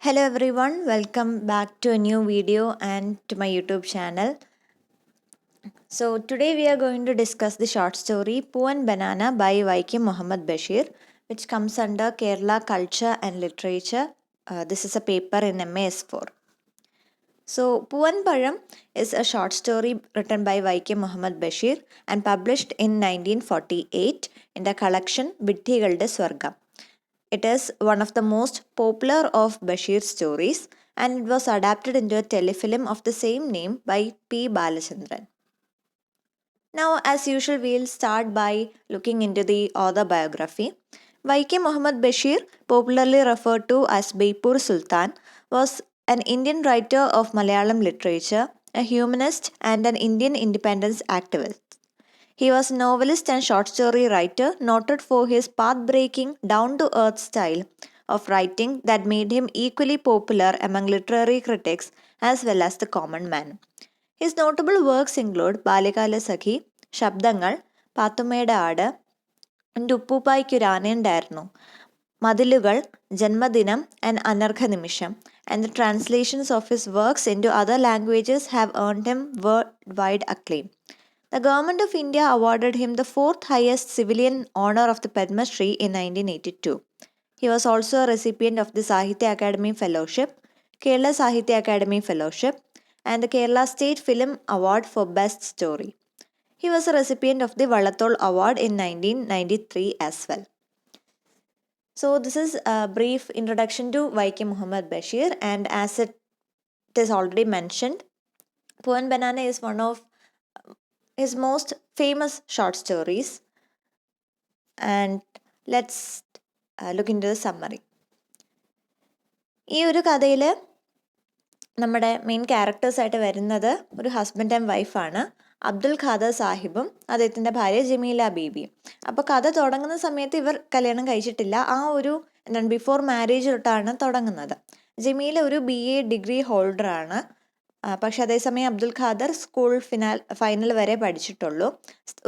Hello everyone, welcome back to a new video and to my YouTube channel. So today we are going to discuss the short story Poovan Banana by Vaikim Muhammad Bashir, which comes under Kerala Culture and Literature. This is a paper in MAS4. So Poovan Param is a short story written by Vaikim Muhammad Bashir and published in 1948 in the collection Vithigalude Swargam. It is one of the most popular of Bashir's stories and it was adapted into a telefilm of the same name by P. Balachandran. Now, as usual, we'll start by looking into the author biography. Vaikim Muhammad Bashir, popularly referred to as Baipur Sultan, was an Indian writer of Malayalam literature, a humanist, and an Indian independence activist. He was a novelist and short story writer, noted for his path-breaking, down-to-earth style of writing that made him equally popular among literary critics as well as the common man. His notable works include Balikala Sakhi, ശബ്ദങ്ങൾ, പാത്തുമ്മയുടെ ആട്, എൻ്റെ ഉപ്പൂപ്പായ്ക്കൊരാനയുണ്ടായിരുന്നു, മതിലുകൾ, ജന്മദിനം and അനർഘ നിമിഷം, and the translations of his works into other languages have earned him worldwide acclaim. The Government of India awarded him the fourth highest civilian honor of the Padma Shri in 1982. He was also a recipient of the Sahitya Academy Fellowship, Kerala Sahitya Academy Fellowship, and the Kerala State Film Award for Best Story. He was a recipient of the Vallathol Award in 1993 as well. So this is a brief introduction to Vaikim Muhammad Bashir, and as it is already mentioned, Poovan Banana is one of his most famous short stories. And let's look into the summary. ഈ ഒരു കഥയിൽ നമ്മുടെ main ക്യാരക്ടേഴ്സായിട്ട് വരുന്നത് ഒരു husband and വൈഫാണ്, അബ്ദുൽ ഖാദർ സാഹിബും അദ്ദേഹത്തിൻ്റെ ഭാര്യ ജമീല ബീബിയും. അപ്പോൾ കഥ തുടങ്ങുന്ന സമയത്ത് ഇവർ കല്യാണം കഴിച്ചിട്ടില്ല, ആ ഒരു ബിഫോർ മാരേജ് തൊട്ടാണ് തുടങ്ങുന്നത്. ജമീല ഒരു BA ഡിഗ്രി ഹോൾഡറാണ്, പക്ഷെ അതേസമയം അബ്ദുൽ ഖാദർ സ്കൂൾ ഫൈനൽ വരെ പഠിച്ചിട്ടുള്ളൂ.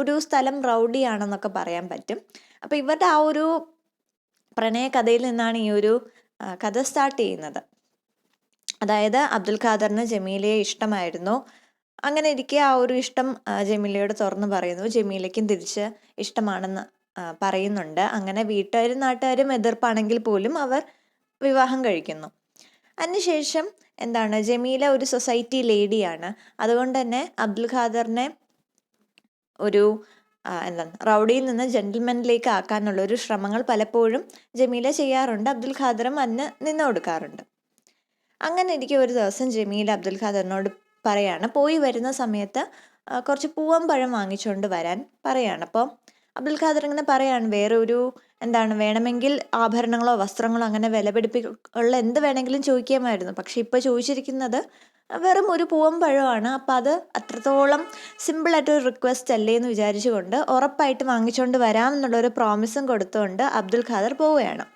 ഒരു സ്ഥലം റൗഡിയാണെന്നൊക്കെ പറയാൻ പറ്റും. അപ്പോൾ ഇവരുടെ ആ ഒരു പ്രണയ കഥയിൽ നിന്നാണ് ഈ ഒരു കഥ സ്റ്റാർട്ട് ചെയ്യുന്നത്. അതായത് അബ്ദുൽ ഖാദറിന് ജമീലയെ ഇഷ്ടമായിരുന്നു. അങ്ങനെ ഇരിക്കെ ആ ഒരു ഇഷ്ടം ജമീലയോട് തുറന്നു പറയുന്നു. ജമീലയ്ക്കും തിരിച്ച് ഇഷ്ടമാണെന്ന് പറയുന്നുണ്ട്. അങ്ങനെ വീട്ടുകാരും നാട്ടുകാരും എതിർപ്പാണെങ്കിൽ പോലും അവർ വിവാഹം കഴിക്കുന്നു. അതിനുശേഷം ജമീല ഒരു സൊസൈറ്റി ലേഡിയാണ്. അതുകൊണ്ട് തന്നെ അബ്ദുൽ ഖാദറിനെ ഒരു റൗഡിയിൽ നിന്ന് ജെന്റിൽമെനിലേക്ക് ആക്കാനുള്ള ഒരു ശ്രമങ്ങൾ പലപ്പോഴും ജമീല ചെയ്യാറുണ്ട്. അബ്ദുൽ ഖാദറും അതിന് നിന്ന് കൊടുക്കാറുണ്ട്. അങ്ങനെ ഇരിക്കെ ഒരു ദിവസം ജമീല അബ്ദുൽ ഖാദറിനോട് പറയാണ്, പോയി വരുന്ന സമയത്ത് കുറച്ച് പൂവൻ പഴം വാങ്ങിച്ചുകൊണ്ട് വരാൻ പറയാണ്. അപ്പോൾ അബ്ദുൽ ഖാദർ ഇങ്ങനെ പറയാണ്, വേറെ ഒരു വേണമെങ്കിൽ ആഭരണങ്ങളോ വസ്ത്രങ്ങളോ അങ്ങനെ വിലപിടിപ്പുള്ള എന്ത് വേണമെങ്കിലും ചോദിക്കാമായിരുന്നു, പക്ഷെ ഇപ്പോൾ ചോദിച്ചിരിക്കുന്നത് വെറും ഒരു പൂവൻ പഴമാണ്. അപ്പോൾ അത് അത്രത്തോളം സിമ്പിളായിട്ടൊരു റിക്വസ്റ്റ് അല്ലേ എന്ന് വിചാരിച്ചുകൊണ്ട് ഉറപ്പായിട്ട് വാങ്ങിച്ചുകൊണ്ട് വരാം എന്നുള്ളൊരു പ്രോമിസും കൊടുത്തുകൊണ്ട് അബ്ദുൽ ഖാദർ പോവുകയാണ്.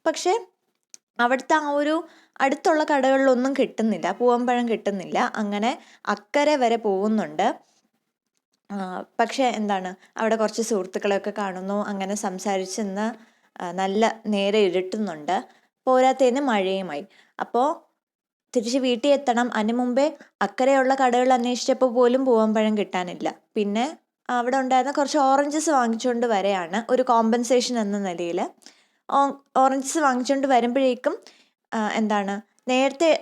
പക്ഷേ അവിടുത്തെ ആ ഒരു അടുത്തുള്ള കടകളിലൊന്നും കിട്ടുന്നില്ല, പൂവമ്പഴം കിട്ടുന്നില്ല. അങ്ങനെ അക്കരെ വരെ പോകുന്നുണ്ട്. പക്ഷേ അവിടെ കുറച്ച് സുഹൃത്തുക്കളെയൊക്കെ കാണുന്നു. അങ്ങനെ സംസാരിച്ചെന്ന് നല്ല നേരെ ഇരുട്ടുന്നുണ്ട്. പോരാത്തതിന് മഴയുമായി. അപ്പോൾ തിരിച്ച് വീട്ടിൽ എത്തണം. അതിന് മുമ്പേ അക്കരെയുള്ള കടകൾ അന്വേഷിച്ചപ്പോൾ പോലും പൂവമ്പഴം കിട്ടാനില്ല. പിന്നെ അവിടെ ഉണ്ടായിരുന്ന കുറച്ച് ഓറഞ്ചസ് വാങ്ങിച്ചുകൊണ്ട് വരെയാണ് ഒരു കോമ്പൻസേഷൻ എന്ന നിലയിൽ. ഓറഞ്ചസ് വാങ്ങിച്ചുകൊണ്ട് വരുമ്പോഴേക്കും നേരത്തെ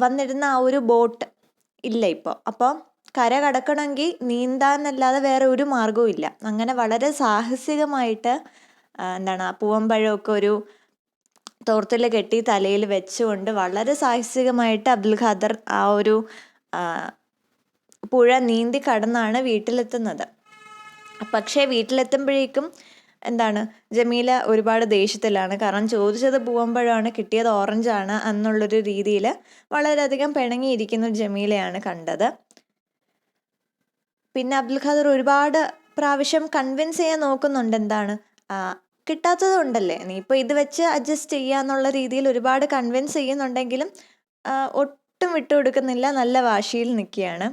വന്നിരുന്ന ആ ഒരു ബോട്ട് ഇല്ല ഇപ്പോൾ. അപ്പോൾ കര കടക്കണമെങ്കിൽ നീന്താന്നല്ലാതെ വേറെ ഒരു മാർഗവും ഇല്ല. അങ്ങനെ വളരെ സാഹസികമായിട്ട് ആ പൂവമ്പഴമൊക്കെ ഒരു തോർത്തിൽ കെട്ടി തലയിൽ വെച്ചുകൊണ്ട് വളരെ സാഹസികമായിട്ട് അബ്ദുൽ ഖാദർ ആ ഒരു പുഴ നീന്തി കടന്നാണ് വീട്ടിലെത്തുന്നത്. പക്ഷേ വീട്ടിലെത്തുമ്പോഴേക്കും ജമീല ഒരുപാട് ദേഷ്യത്തിലാണ്. കാരണം ചോദിച്ചത് പൂവമ്പഴമാണ്, കിട്ടിയത് ഓറഞ്ചാണ് എന്നുള്ളൊരു രീതിയിൽ വളരെയധികം പിണങ്ങിയിരിക്കുന്ന ജമീലയാണ് കണ്ടത്. പിന്നെ അബ്ദുൽ ഖാദർ ഒരുപാട് പ്രാവശ്യം കൺവിൻസ് ചെയ്യാൻ നോക്കുന്നുണ്ട്. കിട്ടാത്തത് കൊണ്ടല്ലേ, നീ ഇപ്പോൾ ഇത് വെച്ച് അഡ്ജസ്റ്റ് ചെയ്യാന്നുള്ള രീതിയിൽ ഒരുപാട് കൺവിൻസ് ചെയ്യുന്നുണ്ടെങ്കിലും ഒട്ടും വിട്ടുകൊടുക്കുന്നില്ല, നല്ല വാശിയിൽ നിൽക്കുകയാണ്.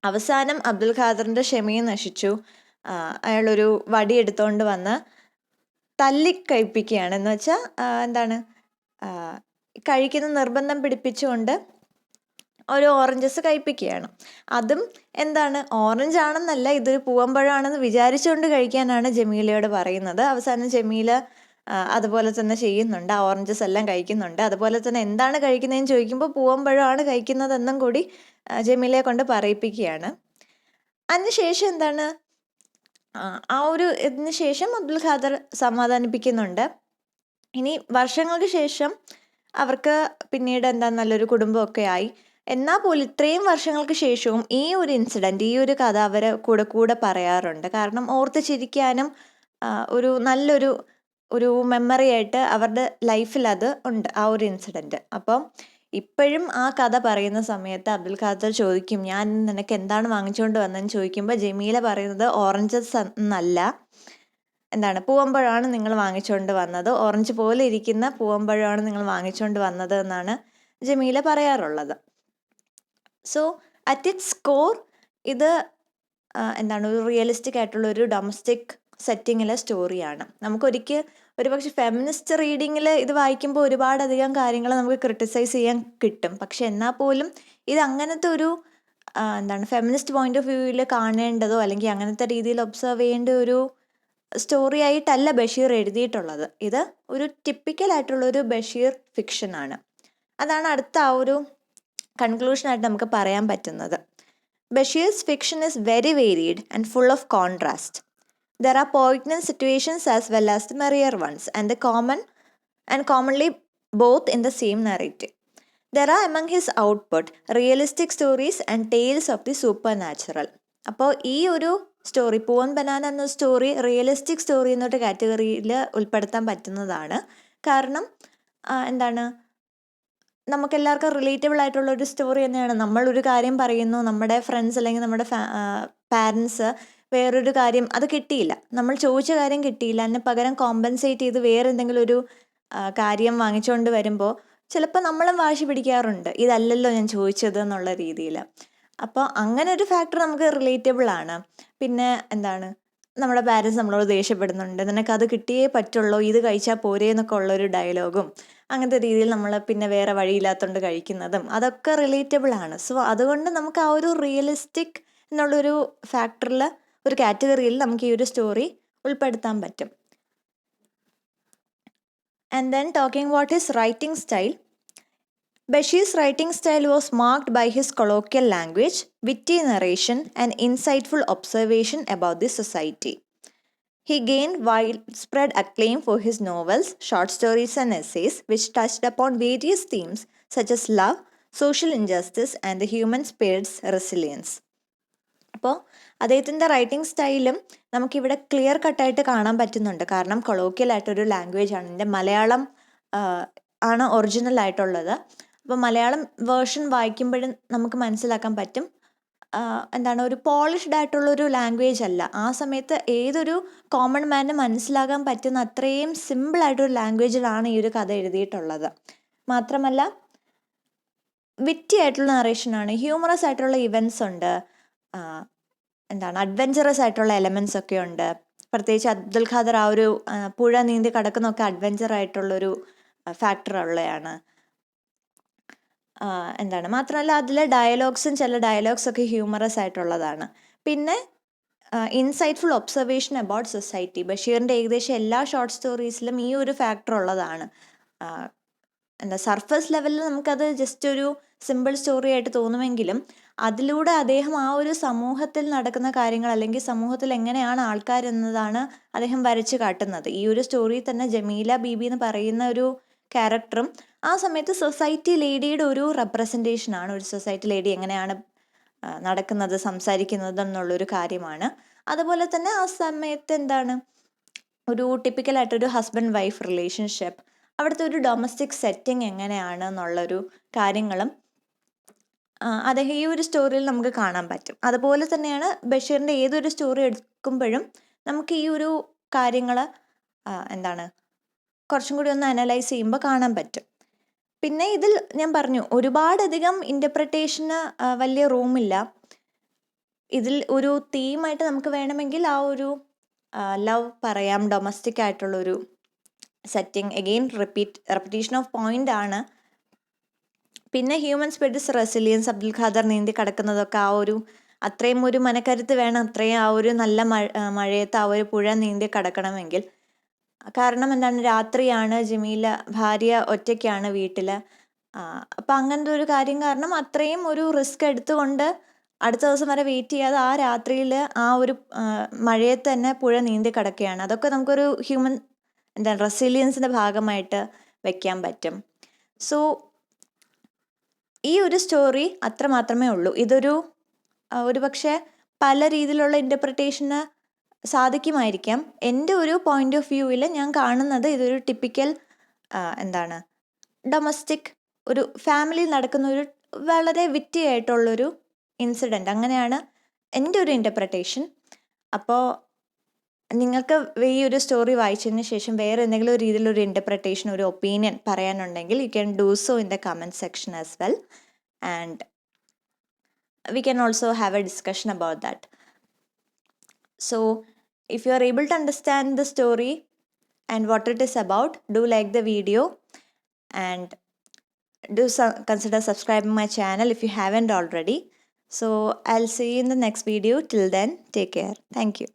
അവസാനം അബ്ദുൽ ഖാദറിൻ്റെ ക്ഷമയും നശിച്ചു. അയാളൊരു വടി എടുത്തുകൊണ്ട് വന്ന് തല്ലിക്കഴിപ്പിക്കുകയാണ്. എന്ന് വെച്ചാൽ കഴിക്കുന്ന നിർബന്ധം പിടിപ്പിച്ചുകൊണ്ട് ഒരു ഓറഞ്ചസ് കഴിപ്പിക്കുകയാണ്. അതും എന്താണ്, ഓറഞ്ച് ആണെന്നല്ല, ഇതൊരു പൂവമ്പഴമാണെന്ന് വിചാരിച്ചുകൊണ്ട് കഴിക്കാനാണ് ജമീലയോട് പറയുന്നത്. അവസാനം ജമീല അതുപോലെ തന്നെ ചെയ്യുന്നുണ്ട്, ആ ഓറഞ്ചസ് എല്ലാം കഴിക്കുന്നുണ്ട്. അതുപോലെ തന്നെ എന്താണ് കഴിക്കുന്നതെന്ന് ചോദിക്കുമ്പോൾ പൂവമ്പഴമാണ് കഴിക്കുന്നതെന്നും കൂടി ജമീലയെ കൊണ്ട് പറയിപ്പിക്കുകയാണ്. അതിനുശേഷം എന്താണ്, ആ ഒരു ഇതിന് ശേഷം അബ്ദുൽ ഖാദർ സമാധാനിപ്പിക്കുന്നുണ്ട്. ഇനി വർഷങ്ങൾക്ക് ശേഷം അവർക്ക് പിന്നീട് എന്താ നല്ലൊരു കുടുംബമൊക്കെ ആയി. എന്നാൽ പോലും ഇത്രയും വർഷങ്ങൾക്ക് ശേഷവും ഈ ഒരു ഇൻസിഡൻറ്റ്, ഈ ഒരു കഥ അവരെ കൂടെ പറയാറുണ്ട്. കാരണം ഓർത്ത് ചിരിക്കാനും ഒരു നല്ലൊരു മെമ്മറി ആയിട്ട് അവരുടെ ലൈഫിൽ അത് ഉണ്ട്, ആ ഒരു ഇൻസിഡൻറ്റ്. അപ്പം ഇപ്പോഴും ആ കഥ പറയുന്ന സമയത്ത് അബ്ദുൽ ഖാദർ ചോദിക്കും, ഞാൻ നിനക്ക് എന്താണ് വാങ്ങിച്ചുകൊണ്ട് വന്നതെന്ന് ചോദിക്കുമ്പോൾ ജമീല പറയുന്നത് ഓറഞ്ചസ് എന്നല്ല, എന്താണ്, പൂവമ്പഴമാണ് നിങ്ങൾ വാങ്ങിച്ചുകൊണ്ട് വന്നത്, ഓറഞ്ച് പോലെ ഇരിക്കുന്ന പൂവമ്പഴമാണ് നിങ്ങൾ വാങ്ങിച്ചുകൊണ്ട് വന്നത് എന്നാണ് ജമീല പറയാറുള്ളത്. സോ അറ്റ് ഇറ്റ്സ് കോർ ഇത് എന്താണ്, ഒരു റിയലിസ്റ്റിക് ആയിട്ടുള്ള ഒരു ഡൊമസ്റ്റിക് സെറ്റിങ്ങിലെ സ്റ്റോറിയാണ്. നമുക്കൊരിക്കൽ ഒരുപക്ഷെ ഫെമിനിസ്റ്റ് റീഡിങ്ങിൽ ഇത് വായിക്കുമ്പോൾ ഒരുപാടധികം കാര്യങ്ങൾ നമുക്ക് ക്രിട്ടിസൈസ് ചെയ്യാൻ കിട്ടും. പക്ഷെ എന്നാൽ പോലും ഇത് അങ്ങനത്തെ ഒരു എന്താണ്, ഫെമിനിസ്റ്റ് പോയിന്റ് ഓഫ് വ്യൂവിൽ കാണേണ്ടതോ അല്ലെങ്കിൽ അങ്ങനത്തെ രീതിയിൽ ഒബ്സർവ് ചെയ്യേണ്ട ഒരു സ്റ്റോറി ആയിട്ടല്ല ബഷീർ എഴുതിയിട്ടുള്ളത്. ഇത് ഒരു ടിപ്പിക്കലായിട്ടുള്ളൊരു ബഷീർ ഫിക്ഷനാണ്. അതാണ് അടുത്ത ആ ഒരു കൺക്ലൂഷനായിട്ട് നമുക്ക് പറയാൻ പറ്റുന്നത്. Bashir's fiction is very varied and full of contrast. There are poignant situations as well as the merrier ones, and commonly both in the same narrative. There are among his output realistic stories and tales of the supernatural. അപ്പോൾ ഈ ഒരു story, പൂവൻ banana എന്ന story realistic story എന്നൊരു കാറ്റഗറിയിൽ ഉൾപ്പെടുത്താൻ പറ്റുന്നതാണ്. കാരണം എന്താണ്, നമുക്കെല്ലാവർക്കും റിലേറ്റബിൾ ആയിട്ടുള്ള ഒരു സ്റ്റോറി തന്നെയാണ്. നമ്മളൊരു കാര്യം പറയുന്നു, നമ്മുടെ ഫ്രണ്ട്സ് അല്ലെങ്കിൽ നമ്മുടെ പാരൻസ് വേറൊരു കാര്യം, അത് കിട്ടിയില്ല, നമ്മൾ ചോദിച്ച കാര്യം കിട്ടിയില്ല, അതിന് പകരം കോമ്പൻസേറ്റ് ചെയ്ത് വേറെ എന്തെങ്കിലും ഒരു കാര്യം വാങ്ങിച്ചുകൊണ്ട് വരുമ്പോൾ ചിലപ്പോൾ നമ്മളും വാശി പിടിക്കാറുണ്ട്, ഇതല്ലല്ലോ ഞാൻ ചോദിച്ചത് എന്നുള്ള രീതിയിൽ. അപ്പോൾ അങ്ങനെ ഒരു ഫാക്ടർ നമുക്ക് റിലേറ്റബിൾ ആണ്. പിന്നെ എന്താണ്, നമ്മുടെ പാരൻസ് നമ്മളോട് ദേഷ്യപ്പെടുന്നുണ്ട്, നിനക്കത് കിട്ടിയേ പറ്റുള്ളൂ, ഇത് കഴിച്ചാൽ പോരേ എന്നൊക്കെ ഉള്ളൊരു ഡയലോഗും അങ്ങനത്തെ രീതിയിൽ നമ്മൾ പിന്നെ വേറെ വഴിയില്ലാത്തതുകൊണ്ട് കഴിക്കുന്നതും അതൊക്കെ റിലേറ്റബിൾ ആണ്. സോ അതുകൊണ്ട് നമുക്ക് ആ ഒരു റിയലിസ്റ്റിക് എന്നുള്ളൊരു ഫാക്ടറിൽ, ഒരു കാറ്റഗറിയിൽ നമുക്ക് ഈ ഒരു സ്റ്റോറി ഉൾപ്പെടുത്താൻ പറ്റും. And then talking about his writing style, Bashir's writing style was marked by his colloquial language, witty narration, and insightful observation about the society. He gained widespread acclaim for his novels, short stories, and essays, which touched upon various themes such as love, social injustice, and the human spirit's resilience. അപ്പോൾ അദ്ദേഹത്തിൻ്റെ writing സ്റ്റൈലും നമുക്കിവിടെ clear കട്ടായിട്ട് കാണാൻ പറ്റുന്നുണ്ട്. കാരണം കൊളോക്കിയലായിട്ടൊരു language ആണ്, ഇതിൻ്റെ മലയാളം ആണ് ഒറിജിനൽ ആയിട്ടുള്ളത്. അപ്പോൾ മലയാളം വേർഷൻ വായിക്കുമ്പോഴും നമുക്ക് മനസ്സിലാക്കാൻ പറ്റും, എന്താണ്, ഒരു പോളിഷ്ഡ് ആയിട്ടുള്ളൊരു ലാംഗ്വേജ് അല്ല. ആ സമയത്ത് ഏതൊരു കോമൺ മാനും മനസ്സിലാക്കാൻ പറ്റുന്ന അത്രയും സിമ്പിളായിട്ടൊരു ലാംഗ്വേജിലാണ് ഈ ഒരു കഥ എഴുതിയിട്ടുള്ളത്. മാത്രമല്ല വിറ്റി ആയിട്ടുള്ള നറേഷനാണ്, ഹ്യൂമറസ് ആയിട്ടുള്ള ഇവൻറ്റ്സ് ഉണ്ട്, എന്താണ്, അഡ്വെഞ്ചറസ് ആയിട്ടുള്ള എലമെൻറ്റ്സ് ഒക്കെ ഉണ്ട്. പ്രത്യേകിച്ച് അബ്ദുൽ ഖാദർ ആ ഒരു പുഴ നീന്തി കിടക്കുന്നൊക്കെ അഡ്വെഞ്ചർ ആയിട്ടുള്ളൊരു ഫാക്ടർ ഉള്ളതാണ്. എന്താണ്, മാത്രമല്ല അതിലെ ചില ഡയലോഗ്സ് ഒക്കെ ഹ്യൂമറസ് ആയിട്ടുള്ളതാണ്. പിന്നെ ഇൻസൈറ്റ്ഫുൾ ഒബ്സർവേഷൻ അബൌട്ട് സൊസൈറ്റി, ബഷീറിൻ്റെ ഏകദേശം എല്ലാ ഷോർട്ട് സ്റ്റോറീസിലും ഈ ഒരു ഫാക്ടർ ഉള്ളതാണ്. സർഫസ് ലെവലിൽ നമുക്കത് ജസ്റ്റ് ഒരു സിമ്പിൾ സ്റ്റോറി ആയിട്ട് തോന്നുമെങ്കിലും അതിലൂടെ അദ്ദേഹം ആ ഒരു സമൂഹത്തിൽ നടക്കുന്ന കാര്യങ്ങൾ അല്ലെങ്കിൽ സമൂഹത്തിൽ എങ്ങനെയാണ് ആൾക്കാരെന്നതാണ് അദ്ദേഹം വരച്ച് കാട്ടുന്നത്. ഈ ഒരു സ്റ്റോറിയിൽ തന്നെ ജമീല ബീബി എന്ന് പറയുന്ന ഒരു ക്യാരക്ടറും ആ സമയത്ത് സൊസൈറ്റി ലേഡിയുടെ ഒരു റെപ്രസെൻറ്റേഷനാണ്. ഒരു സൊസൈറ്റി ലേഡി എങ്ങനെയാണ് നടക്കുന്നത്, സംസാരിക്കുന്നത് എന്നുള്ളൊരു കാര്യമാണ്. അതുപോലെ തന്നെ ആ സമയത്ത് എന്താണ്, ഒരു ടിപ്പിക്കലായിട്ടൊരു ഹസ്ബൻഡ് വൈഫ് റിലേഷൻഷിപ്പ്, അവിടുത്തെ ഒരു ഡൊമസ്റ്റിക് സെറ്റിംഗ് എങ്ങനെയാണ് എന്നുള്ളൊരു കാര്യങ്ങളും അദ്ദേഹം ഈ ഒരു സ്റ്റോറിയിൽ നമുക്ക് കാണാൻ പറ്റും. അതുപോലെ തന്നെയാണ് ബഷീറിൻ്റെ ഏതൊരു സ്റ്റോറി എടുക്കുമ്പോഴും നമുക്ക് ഈ ഒരു കാര്യങ്ങൾ എന്താണ്, കുറച്ചും കൂടി ഒന്ന് അനലൈസ് ചെയ്യുമ്പോൾ കാണാൻ പറ്റും. പിന്നെ ഇതിൽ ഞാൻ പറഞ്ഞു, ഒരുപാടധികം ഇൻ്റർപ്രിട്ടേഷന് വലിയ റൂമില്ല. ഇതിൽ ഒരു തീമായിട്ട് നമുക്ക് വേണമെങ്കിൽ ആ ഒരു ലവ് പറയാം, ഡൊമസ്റ്റിക് ആയിട്ടുള്ളൊരു setting, again repetition of point ആണ് പിന്നെ human spirits resilience, Abdul Khadar നീന്തി കടക്കുന്നതൊക്കെ അത്രയും ഒരു മനക്കരുത്ത് വേണം, അത്രയും ആ ഒരു നല്ല മഴയത്ത് ആ ഒരു പുഴ നീന്തി കടക്കണമെങ്കിൽ. കാരണം എന്താണ്, രാത്രിയാണ്, ജമീല ഭാര്യ ഒറ്റയ്ക്കാണ് വീട്ടിൽ. അപ്പം അങ്ങനത്തെ ഒരു കാര്യം കാരണം അത്രയും ഒരു റിസ്ക് എടുത്തുകൊണ്ട് അടുത്ത ദിവസം വരെ വെയിറ്റ് ചെയ്യാതെ ആ രാത്രിയിൽ ആ ഒരു മഴയത്ത് തന്നെ പുഴ നീന്തി കിടക്കുകയാണ്. അതൊക്കെ നമുക്കൊരു ഹ്യൂമൻ റെസിലിയൻസിൻ്റെ ഭാഗമായിട്ട് വെക്കാൻ പറ്റും. സോ ഈ ഒരു സ്റ്റോറി അത്ര മാത്രമേ ഉള്ളൂ. ഇതൊരു പക്ഷേ പല രീതിയിലുള്ള ഇൻ്റർപ്രിട്ടേഷന് സാധിക്കുമായിരിക്കാം. എൻ്റെ ഒരു പോയിന്റ് ഓഫ് വ്യൂവിൽ ഞാൻ കാണുന്നത് ഇതൊരു ടിപ്പിക്കൽ ഡൊമസ്റ്റിക് ഒരു ഫാമിലിയിൽ നടക്കുന്ന ഒരു വളരെ വിറ്റി ആയിട്ടുള്ളൊരു ഇൻസിഡൻറ്റ്, അങ്ങനെയാണ് എൻ്റെ ഒരു ഇൻ്റർപ്രിട്ടേഷൻ. അപ്പോൾ നിങ്ങൾക്ക് ഈ ഒരു സ്റ്റോറി വായിച്ചതിന് ശേഷം വേറെ എന്തെങ്കിലും ഒരു രീതിയിലൊരു ഇൻ്റർപ്രിട്ടേഷൻ, ഒരു ഒപ്പീനിയൻ പറയാനുണ്ടെങ്കിൽ you can do so in the comment section as well, and we can also have a discussion about that. So if you are able to understand the story and what it is about, do like the video and consider subscribing my channel if you haven't already. So I'll see you in the next video. Till then, take care. Thank you.